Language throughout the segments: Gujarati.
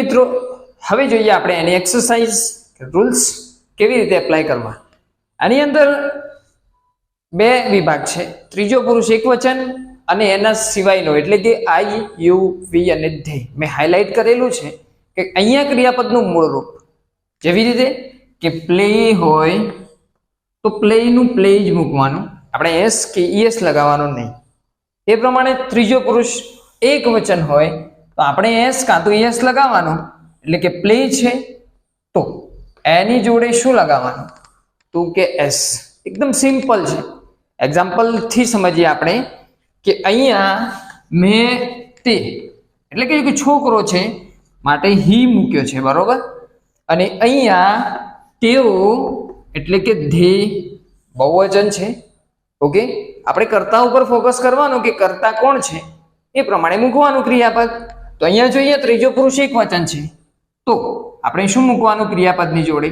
મિત્રો હવે જોઈએ આપણે એની એક્સરસાઇઝ રૂલ્સ કેવી રીતે એપ્લાય કરવા. આની અંદર બે વિભાગ છે, ત્રીજો પુરુષ એકવચન અને એના સિવાયનો એટલે કે આઈ, યુ, વી અને ધે. મેં હાઇલાઇટ કરેલું છે કે અહીંયા ક્રિયાપદનું મૂળ રૂપ, જેવી રીતે કે પ્લે હોય તો પ્લેનું પ્લે જ મૂકવાનું, આપણે એસ કે ઈએસ લગાવવાનું નહીં. એ પ્રમાણે ત્રીજો પુરુષ એક વચન હોય તો આપણે એસ કાં તો ઈએસ લગાવવાનું, એટલે કે પ્લે છે તો એની જોડે શું લગાવવાનું તો કે એસ. એકદમ સિમ્પલ છે. એક્ઝામ્પલથી સમજીએ આપણે કે અહીંયા મેં તે એટલે કે છોકરો છે માટે હી મૂક્યો છે, બરોબર. અને અહીંયા તેઓ એટલે કે ધે બહુવચન છે. ઓકે, આપણે કર્તા ઉપર ફોકસ કરવાનું કે કર્તા કોણ છે એ પ્રમાણે મૂકવાનું ક્રિયાપદ. તો અહીંયા જોઈએ ત્રીજો પુરુષ એક વચન છે તો આપણે શું મૂકવાનું ક્રિયાપદની જોડે?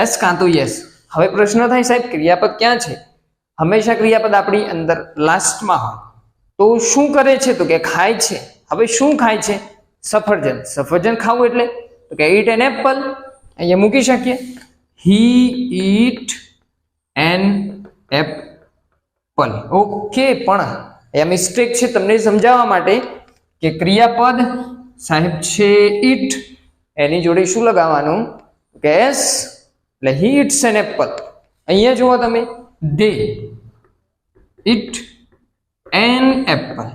એસ કાં તો યસ. હવે પ્રશ્ન થાય સાહેબ ક્રિયાપદ ક્યાં છે? હંમેશા ક્રિયાપદ આપણી અંદર લાસ્ટમાં હોય. તો શું કરે છે તો કે ખાય છે. હવે શું ખાય છે? સફરજન. સફરજન ખાવું એટલે તો કે ઈટ એન એપલ, અહીંયા મૂકી શકીએ. હી ઈટ એન એપલ. ઓકે, પણ અહીંયા મિસ્ટેક છે તમને સમજાવવા માટે કે ક્રિયાપદ સાહેબ છે ઈટ, એની જોડે શું લગાવવાનું કે એસ, એટલે હી ઈટ્સ એન એપલ. અહીંયા જુઓ તમે, દે ઈટ એન એપલ,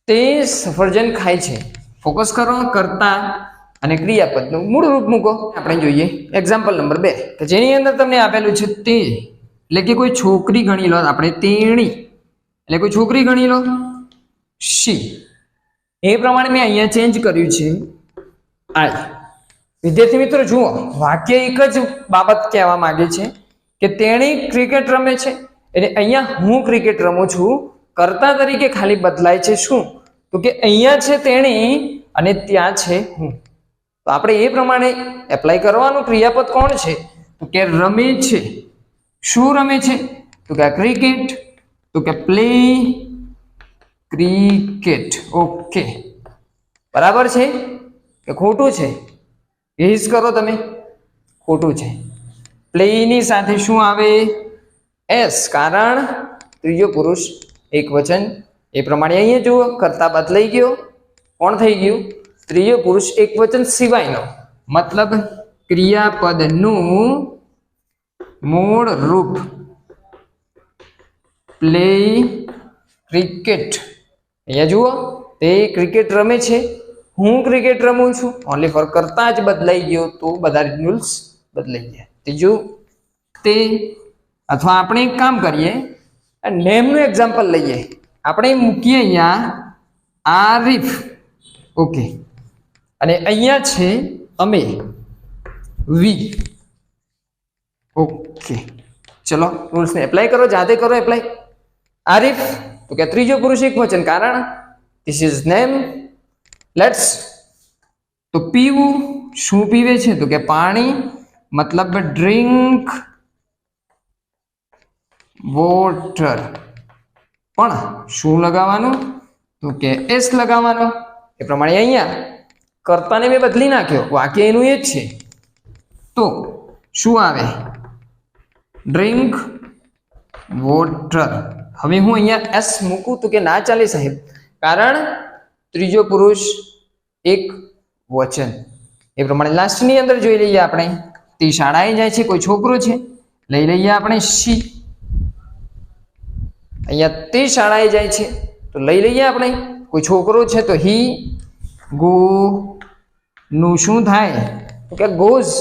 તે સફરજન ખાય છે. ફોકસ કરો કર્તા અને ક્રિયાપદનું મૂળ રૂપ મૂકો. આપણે જોઈએ એક્ઝામ્પલ નંબર 2 કે જેની અંદર તમને આપેલું છે તે, એટલે કે કોઈ છોકરી ગણી લો, આપણે તેણી એટલે કોઈ છોકરી ગણી લો, શી. એ પ્રમાણે મેં અહીંયા ચેન્જ કર્યું છે આઈ. વિદ્યાર્થી મિત્રો જુઓ, વાક્ય એક જ બાબત કહેવા માંગે છે કે તેણી ક્રિકેટ રમે છે, એટલે અહીંયા હું ક્રિકેટ રમું છું. કર્તા તરીકે ખાલી બદલાય છે શું તો કે અહીંયા છે તેણી અને ત્યાં છે હું. તો આપણે એ પ્રમાણે એપ્લાય કરવાનું. ક્રિયાપદ કોણ છે તો કે રમે છે. શું રમે છે તો કે ક્રિકેટ, તો કે પ્લે ક્રિકેટ. ઓકે, બરાબર છે કે ખોટું છે? ગેસ કરો તમે. ખોટું છે. પ્લેની સાથે શું આવે? એસ, કારણ ત્રીજો પુરુષ એક વચન. એ પ્રમાણે અહીંયા જુઓ કર્તા બદલાઈ ગયો. કોણ થઈ ગયું? ત્રીજો પુરુષ એક વચન સિવાયનો, મતલબ ક્રિયાપદનું મૂળ રૂપ પ્લે ક્રિકેટ. અહીંયા જુઓ, તે ક્રિકેટ રમે છે, હું ક્રિકેટ રમું છું. ઓનલી ફોર કર્તા જ બદલાઈ ગયો તો બધા રૂલ્સ બદલાઈ ગયા. ત્રીજું તે, અથવા આપણે એક કામ કરીએ, નેમનું એક્ઝામ્પલ લઈએ. આપણે મૂકીએ અહીંયા આરિફ. ઓકે, અને અહીંયા છે અમે, વી. ઓકે, ચલો રૂલ્સને એપ્લાય કરો, જાતે કરો એપ્લાય. આરિફ તો કે ત્રીજો પુરુષ એક વચન, કારણ ધીસ ઇઝ નેમ. લેટ્સ. તો પીવું, શું પીવે છે તો કે પાણી, મતલબ ડ્રિંક વોટર. પણ શું લગાવવાનું તો કે એસ લગાવવાનો. એ પ્રમાણે અહીંયા કર્તાને મેં બદલી નાખ્યો, વાક્ય એનું એ જ છે. તો શું આવે? Drink water. હવે હું અહીંયા એસ મૂકું તો કે ના ચાલે સાહેબ, કારણ ત્રીજો પુરુષ એક વચન. એ પ્રમાણે લાસ્ટની અંદર જોઈ લઈએ આપણે. તે શાળાએ જાય છે, કોઈ છોકરો છે, લઈ લઈએ આપણે શી. અહીંયા તે શાળાએ જાય છે તો લઈ લઈએ આપણે કોઈ છોકરો છે તો હી. ગો નું શું થાય તો કે ગોઝ.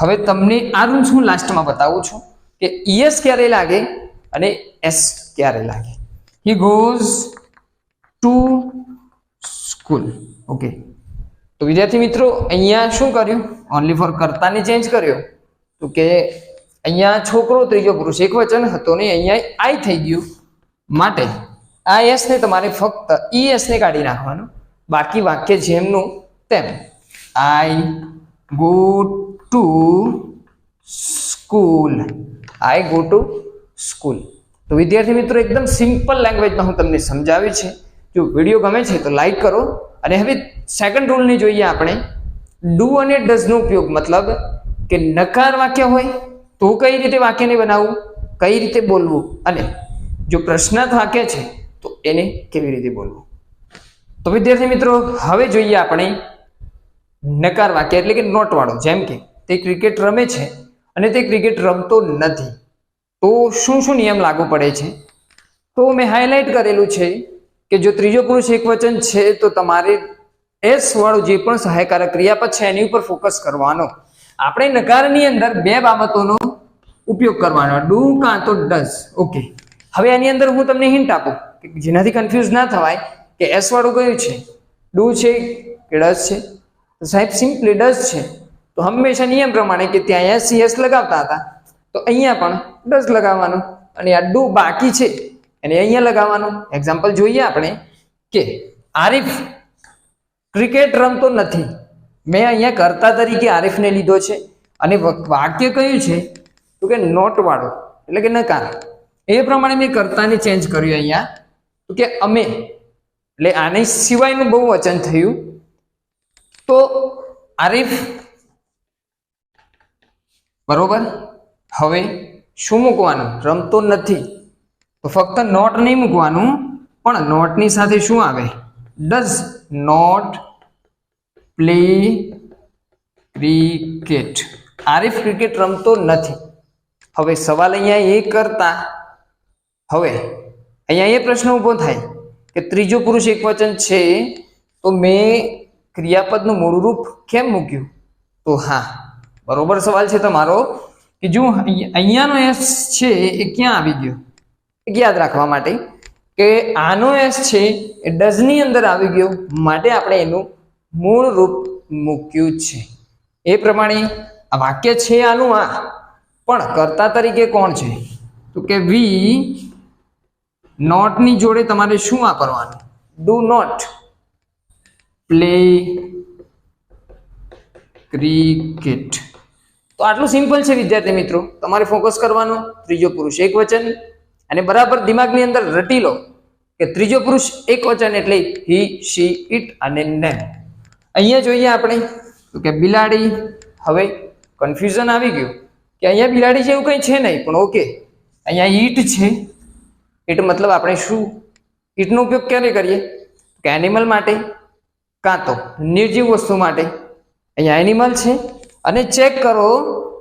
હવે તમને આ રૂલ્સ હું લાસ્ટમાં બતાવું છું કે ઈએસ ક્યારે લાગે અને એસ ક્યારે લાગે. He goes to school. Okay, તો વિદ્યાર્થી મિત્રો અહીંયા શું કર્યું? ઓનલી ફોર કર્તાને ચેન્જ કર્યો તો કે અહીંયા છોકરો ત્રીજો પુરુષ એક વચન હતો ને અહીંયા આઈ થઈ ગયું. માટે આ એસ ને તમારે ફક્ત ઈ એસ ને કાઢી નાખવાનું, બાકી વાક્ય જેમનું તેમ. I go to school. I go to school. તો વિદ્યાર્થી મિત્રો એકદમ સિમ્પલ લેંગ્વેજમાં હું તમને સમજાવ્યું છે. જો વિડીયો ગમે છે તો લાઈક કરો અને હવે સેકન્ડ રૂલની જોઈએ આપણે. ડુ અને ડઝ નો ઉપયોગ, મતલબ કે નકાર વાક્ય હોય તો કઈ રીતે વાક્યને બનાવવું, કઈ રીતે બોલવું, અને જો પ્રશ્નાર્થ વાક્ય છે તો એને કેવી રીતે બોલવું. તો વિદ્યાર્થી મિત્રો, હવે જોઈએ આપણે નકાર વાક્ય એટલે કે નોટ વાળો. જેમ કે તે ક્રિકેટ રમે છે અને તે ક્રિકેટ રમતો નથી, તો શું શું નિયમ લાગુ પડે છે? તો મેં હાઇલાઇટ કરેલું છે કે જો ત્રીજો પુરુષ એકવચન છે તો તમારે એસ વાળું જે પણ સહાયકારક ક્રિયાપદ છે એની ઉપર ફોકસ કરવાનો. આપણે નકારની અંદર બે બાબતોનો ઉપયોગ કરવાનો, ડુ કાં તો ડઝ. ઓકે, હવે આની અંદર હું તમને હિન્ટ આપું કે જેનાથી કન્ફ્યુઝ ના થવાય કે એસ વાળું કયું છે, ડુ છે કે ડઝ છે. તો સાહેબ સિમ્પલી ડઝ છે. તો હંમેશા નિયમ પ્રમાણે કે ત્યાં એસ લગાવતા હતા તો અહીંયા પણ ડઝ લગાવવાનું, અને આ ડુ બાકી છે અને અહીંયા લગાવવાનું. એક્ઝામ્પલ જોઈએ આપણે કે આરિફ ક્રિકેટ રમતો નથી, મેં અહીંયા કર્તા તરીકે આરિફને લીધો છે અને વાક્ય કયું છે તો કે નોટ વાળો એટલે કે નકાર. એ પ્રમાણે મેં કર્તાને ચેન્જ કર્યું અહીંયા તો કે અમે, એટલે આની સિવાયનું બહુવચન થયું. તો આરિફ, બરોબર. હવે શું મૂકવાનું? રમતો નથી, તો ફક્ત નોટ નહીં મૂકવાનું, પણ નોટની સાથે શું આવે? Does not play cricket. Arif cricket રમતો નથી. હવે સવાલ અહીંયા એ કરતા, હવે અહીંયા એ પ્રશ્ન ઊભો થાય કે ત્રીજો પુરુષ એકવચન છે તો મેં ક્રિયાપદનું મૂળ રૂપ કેમ મૂક્યું? તો હા, બરોબર સવાલ છે તમારો કે જો અહીંયાનો એસ છે એ ક્યાં આવી ગયો? યાદ રાખવા માટે કે આનો એસ છે એ ડઝની અંદર આવી ગયો, માટે આપણે એનું મૂળ રૂપ મૂક્યું છે. એ પ્રમાણે આ વાક્ય છે આનું આ, પણ કર્તા તરીકે કોણ છે? તો કે વી નોટની જોડે તમારે શું વાપરવાનું? Do not play cricket. તો આટલું સિમ્પલ છે વિદ્યાર્થી મિત્રો. તમારે ફોકસ કરવાનું ત્રીજો પુરુષ એકવચન, અને બરાબર દિમાગની અંદર રટી લો કે ત્રીજો પુરુષ એકવચન એટલે હી, શી, ઇટ અને ધેમ. અહીંયા જોઈએ આપણે તો કે બિલાડી. હવે કન્ફ્યુઝન આવી ગયું કે અહીંયા બિલાડી જેવું કંઈ છે નહીં, પણ ઓકે, અહીંયા ઈટ છે. ઈટ મતલબ આપણે શું, ઈટનો ઉપયોગ ક્યારે કરીએ? કે એનિમલ માટે કાં તો નિર્જીવ વસ્તુ માટે. અહીંયા એનિમલ છે અને ચેક કરો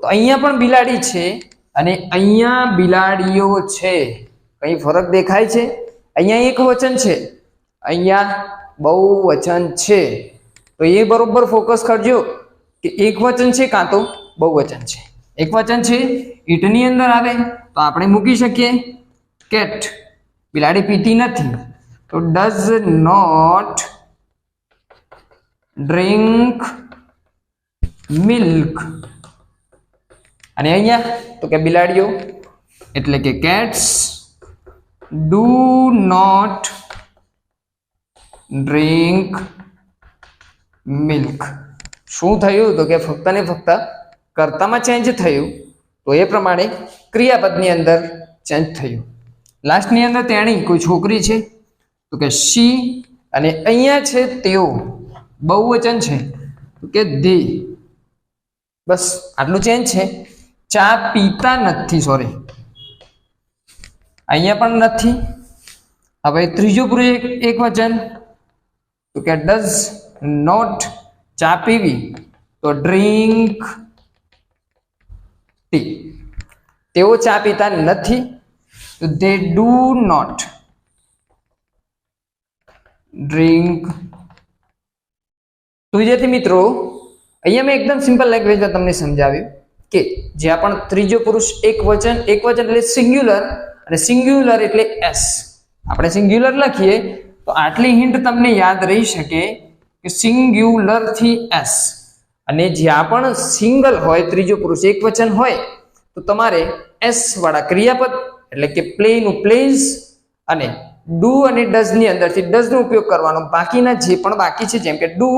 તો અહીંયા પણ બિલાડી છે અને અહીંયા બિલાડીઓ છે. કઈ ફરક દેખાય છે? અહીંયા એક વચન છે, અહીંયા બહુવચન છે. તો એ બરોબર ફોકસ કરજો કે એક વચન છે કાં તો બહુવચન છે. એક વચન છે ઈટની અંદર આવે તો આપણે મૂકી શકીએ કેટ. બિલાડી પીતી નથી તો ડઝ નોટ ડ્રિંક મિલ્ક. અને અહીંયા તો કે બિલાડીઓ એટલે કે cats do not drink milk. શું થયું? તો કે ફક્ત ને ફક્ત કર્તામાં ચેન્જ થયું, તો એ પ્રમાણે ક્રિયાપદની અંદર ચેન્જ થયું. લાસ્ટની અંદર તેણી કોઈ છોકરી છે તો કે શી, અને અહીંયા છે તેઓ, બહુવચન છે તો કે ધે. બસ આટલું ચેન્જ છે. ચા પીતા નથી, સોરી અહીંયા પણ નથી. હવે ત્રીજો પુરુષ એકવચન તો કે ડઝ નોટ ચા પીવી તો ડ્રિંક ટી. તેઓ ચા પીતા નથી તો they do not drink. તો વિદ્યાર્થી મિત્રો, અહીંયા મેં એકદમ સિમ્પલ લેંગ્વેજમાં તમને સમજાવ્યું કે જ્યાં પણ ત્રીજો પુરુષ એકવચન એટલે સિંગ્યુલર, અને સિંગ્યુલર એટલે એસ. આપણે સિંગ્યુલર લખીએ તો આટલી હિન્ટ તમને યાદ રહી શકે કે સિંગ્યુલર થી એસ. અને જ્યાં પણ સિંગલ હોય, ત્રીજો પુરુષ એકવચન હોય, તો તમારે એસ વાળા ક્રિયાપદ એટલે કે પ્લે નું પ્લેઝ અને ડુ અને ડઝ ની અંદરથી ડઝ નો ઉપયોગ કરવાનો. બાકીના જે પણ બાકી છે જેમ કે ડુ,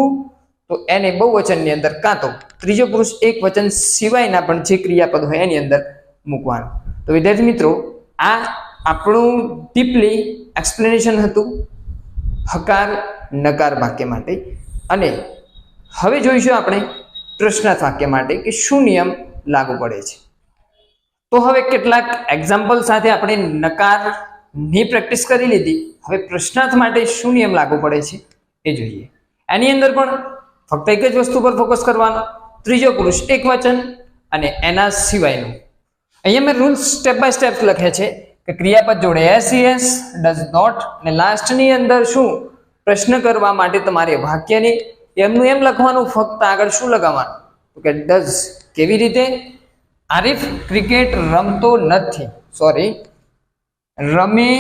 તો એને બહુવચનની અંદર કાં તો ત્રીજો પુરુષ એકવચન સિવાયના પણ જે ક્રિયાપદ હોય એની અંદર મૂકવાનું. તો વિદ્યાર્થી મિત્રો, આ આપણું ડીપલી એક્સપ્લેનેશન હતું હકાર નકાર વાક્ય માટે. અને હવે જોઈશું આપણે પ્રશ્નાર્થ વાક્ય માટે કે શું નિયમ લાગુ પડે છે. તો હવે કેટલાક એક્ઝામ્પલ સાથે આપણે નકારની પ્રેક્ટિસ કરી લીધી. હવે પ્રશ્નાર્થ માટે શું નિયમ લાગુ પડે છે એ જોઈએ. એની અંદર પણ ફક્ત એક જ વસ્તુ પર ફોકસ કરવાનો, ત્રીજો પુરુષ એકવચન અને એના સિવાયનું. અહીંયા મેં રૂલ્સ સ્ટેપ બાય સ્ટેપ લખ્યા છે કે ક્રિયાપદ જોડે એસ, ડઝ નોટ અને લાસ્ટની અંદર શું પ્રશ્ન કરવા માટે તમારે વાક્યની એમનું એમ લખવાનું, ફક્ત આગળ શું લગાવવાનું તો કે ડઝ. કેવી રીતે? આરિફ ક્રિકેટ રમતો નથી, રમે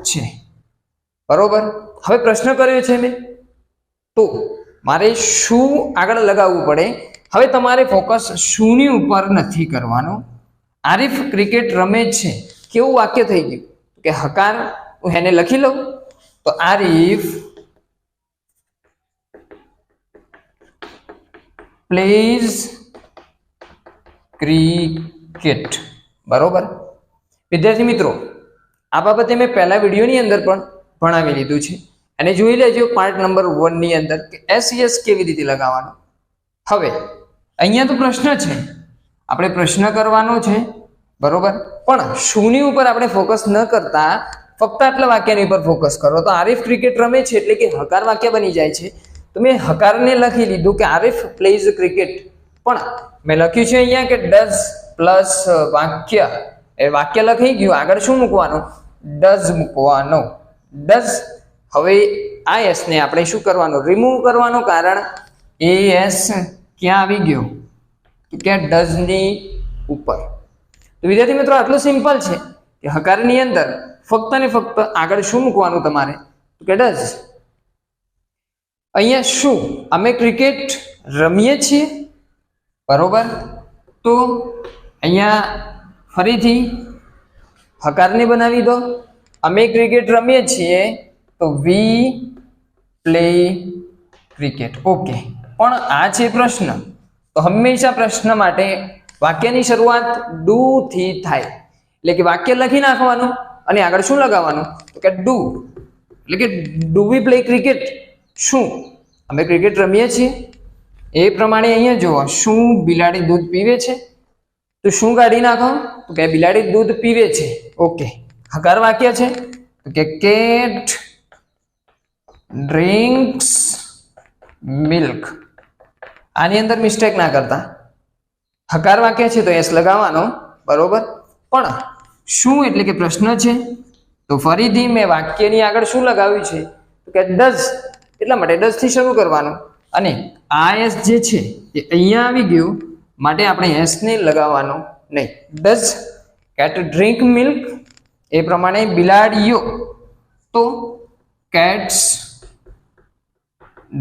છે. બરોબર. હવે પ્રશ્ન કર્યો છે મેં, તો મારે શું આગળ લગાવવું પડે. હવે તમારે ફોકસ શુંની ઉપર નથી કરવાનું. આરિફ ક્રિકેટ રમે છે, કેવું વાક્ય થઈ ગયું કે હકાર. હું એને લખી લઉં તો આરિફ પ્લેઝ ક્રિકેટ. બરોબર. વિદ્યાર્થી મિત્રો, આ બાબતે મેં પહેલા વિડીયોની અંદર પણ ભણાવી લીધું છે અને જોઈ લેજો પાર્ટ નંબર 1 ની અંદર કે એસ કેવી રીતે લગાવવાનો. હવે અહીંયા તો પ્રશ્ન છે, આપણે પ્રશ્ન કરવાનો છે. બરોબર. પણ શુંની ઉપર આપણે ફોકસ ન કરતા ફક્ત આટલા વાક્યની ઉપર ફોકસ કરો તો આરિફ ક્રિકેટ રમે છે એટલે કે હકાર વાક્ય બની જાય છે. તો મેં હકારને લખી લીધું કે આરિફ પ્લેઝ ક્રિકેટ, પણ મેં લખ્યું છે અહીંયા કે ડઝ પ્લસ વાક્ય. એ વાક્ય લખાઈ ગયું, આગળ શું મૂકવાનું? ડઝ મૂકવાનો. ડઝ. હવે આ એસ ને આપણે શું કરવાનું? રિમૂવ કરવાનું. કારણ એ એસ ક્યાં આવી ગયો તો કે ડઝ ની ઉપર. તો વિદ્યાર્થી મિત્રો, આટલું સિમ્પલ છે કે હકારની અંદર ફક્ત ને ફક્ત આગળ શું મૂકવાનું તમારે તો કે ડઝ. અહીંયા શું? અમે ક્રિકેટ રમીએ છીએ. બરોબર. તો અહીંયા ફરીથી હકારને બનાવી દો. અમે ક્રિકેટ રમીએ છીએ તો વી પ્લે ક્રિકેટ. ઓકે. પણ આ છે પ્રશ્ન, તો હંમેશા પ્રશ્ન માટે વાક્યની શરૂઆત ડુ થી થાય. એટલે કે વાક્ય લખી નાખવાનું અને આગળ શું લગાવવાનું તો કે ડુ. એટલે કે ડુ વી પ્લે ક્રિકેટ. શું અમે ક્રિકેટ રમીએ છીએ. એ પ્રમાણે અહીંયા જુઓ, શું બિલાડી દૂધ પીવે છે. તો શું કાઢી નાખો તો કે બિલાડી દૂધ પીવે છે. ઓકે. હકાર વાક્ય છે તો કે કેટ ડ્રિંક્સ મિલ્ક. આની અંદર મિસ્ટેક ના કરતા, હકાર વાક્ય છે તો એસ લગાવવાનો. બરોબર. પણ શું એટલે કે પ્રશ્ન છે તો ફરીથી મેં વાક્યની આગળ શું લગાવ્યું છે તો કે ડઝ. એટલા માટે ડઝ થી શરૂ કરવાનું અને આ એસ જે છે એ અહીંયા આવી ગયું, માટે આપણે એસ ને લગાવવાનો નહીં. Does cat drink milk. એ પ્રમાણે બિલાડીઓ, તો કેટ્સ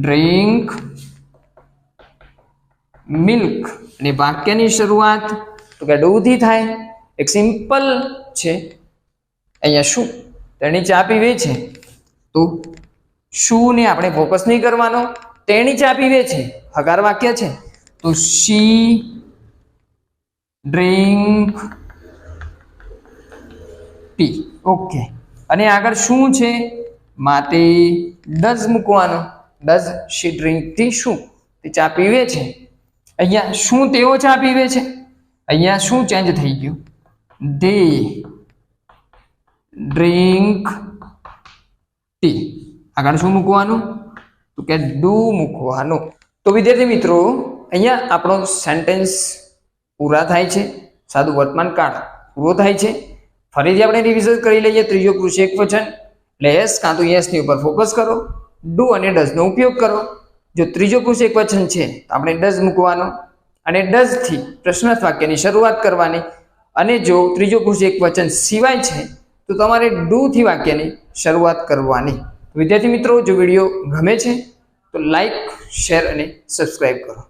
ડ્રિંક મિલ્ક. અને વાક્યની શરૂઆત તો કે ડુ થી થાય. એક સિમ્પલ છે. અહીંયા શું? તેણી ચા પીવે છે, તો શું ને આપણે ફોકસ નહીં કરવાનો. તેણી ચા પીવે છે, હકાર વાક્ય છે તો શી ડ્રિંક ટી. ઓકે. અને આગળ શું છે માટે ડઝ મૂકવાનો. Does she drink tea. શું? તે ચા પીવે છે. અહીંયા શું તેઓ ચા પીવે છે. અહીંયા શું ચેન્જ થઈ ગયું? દે ડ્રિંક ટી. આગળ શું મૂકવાનું તો કે ડુ મૂકવાનું. તો વિદ્યાર્થી મિત્રો, અહીંયા આપણો સેન્ટેન્સ પૂરા થાય છે, સાદું વર્તમાન કાળ પૂરો થાય છે. ફરીથી આપણે રિવિઝન કરી લઈએ. ત્રીજો પુરુષ એકવચન એટલે એસ કાં તો એસ ની ઉપર ફોકસ કરો. ડુ અને ડઝ નો ઉપયોગ કરો. જો ત્રીજો પુરુષ એકવચન છે તો આપણે ડઝ મૂકવાનો અને ડઝ થી પ્રશ્નાર્થ વાક્યની શરૂઆત કરવાની. અને જો ત્રીજો પુરુષ એકવચન સિવાય છે તો તમારે ડુ થી વાક્યની શરૂઆત કરવાની. વિદ્યાર્થી મિત્રો, જો વિડીયો ગમે છે તો લાઈક, શેર અને સબસ્ક્રાઇબ કરો.